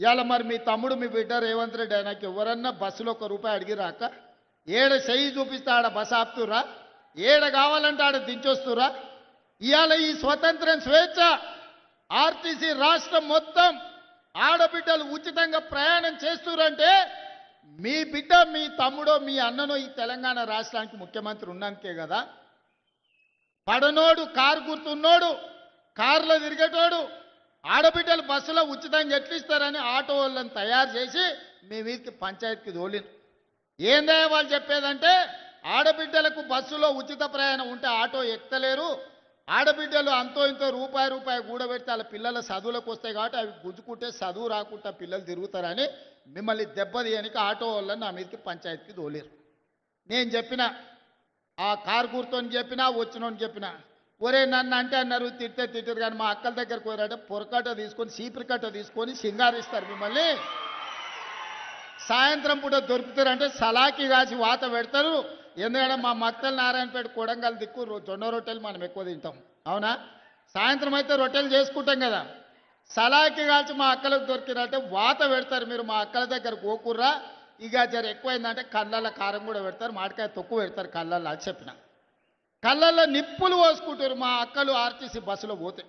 ఇవాళ మరి మీ తమ్ముడు మీ బిడ్డ రేవంత్ రెడ్డి ఆయనకి ఎవరన్నా బస్సులో ₹1 అడిగిరాక ఏడ చెయ్యి చూపిస్తే ఆడ బస్ ఆపుతురా, ఏడ కావాలంటే ఆడ దించొస్తురా. ఇవాళ ఈ స్వతంత్రం స్వేచ్ఛ ఆర్టీసీ రాష్ట్రం మొత్తం ఆడబిడ్డలు ఉచితంగా ప్రయాణం చేస్తురంటే మీ బిడ్డ మీ తమ్ముడో మీ అన్ననో ఈ తెలంగాణ రాష్ట్రానికి ముఖ్యమంత్రి ఉన్నాకే కదా. పడనోడు కారు గుర్తున్నోడు కారులో తిరిగేటోడు ఆడబిడ్డలు బస్సులో ఉచితంగా ఎట్లు ఇస్తారని ఆటో వాళ్ళని తయారు చేసి మీ వీరికి పంచాయతీకి తోలిను. ఏందే వాళ్ళు చెప్పేదంటే ఆడబిడ్డలకు బస్సులో ఉచిత ప్రయాణం ఉంటే ఆటో ఎక్కలేరు, ఆడబిడ్డలు అంతో ఇంతో రూపాయి కూడబెడితే వాళ్ళ పిల్లల చదువులకు వస్తాయి కాబట్టి అవి గుంజుకుంటే చదువు రాకుండా పిల్లలు తిరుగుతారని మిమ్మల్ని దెబ్బతీయనికి ఆటో వాళ్ళని నా మీదకి పంచాయతీకి తోలేరు. నేను చెప్పిన ఆ కారు గుర్తోని చెప్పినా వచ్చినోని చెప్పిన, ఒరే నన్ను అంటే అన్నారు తిట్టే తిట్టారు కానీ మా అక్కల దగ్గరకు పోయారంటే పొరకట్ట తీసుకొని సీపురి కట్ట తీసుకొని సింగారిస్తారు మిమ్మల్ని. సాయంత్రం పూట దొరుకుతారంటే సలాకి కాసి వాత పెడతారు. ఎందుకంటే మా మక్తల్ నారాయణపేట కొడంగల్ దిక్కు జొన్న రొట్టెలు మనం ఎక్కువ తింటాం, అవునా? సాయంత్రం అయితే రొట్టెలు చేసుకుంటాం కదా. సలాకి కాల్చి మా అక్కలకు దొరికినంటే వాత పెడతారు. మీరు మా అక్కల దగ్గర గోకుర్రా, ఇక జర ఎక్కువైందంటే కళ్ళల్లో కారం కూడా పెడతారు, మామిడికాయ తొక్కు పెడతారు కళ్ళల్లో. అది చెప్పిన కళ్ళల్లో నిప్పులు పోసుకుంటారు మా అక్కలు ఆర్టీసీ బస్సులో పోతే.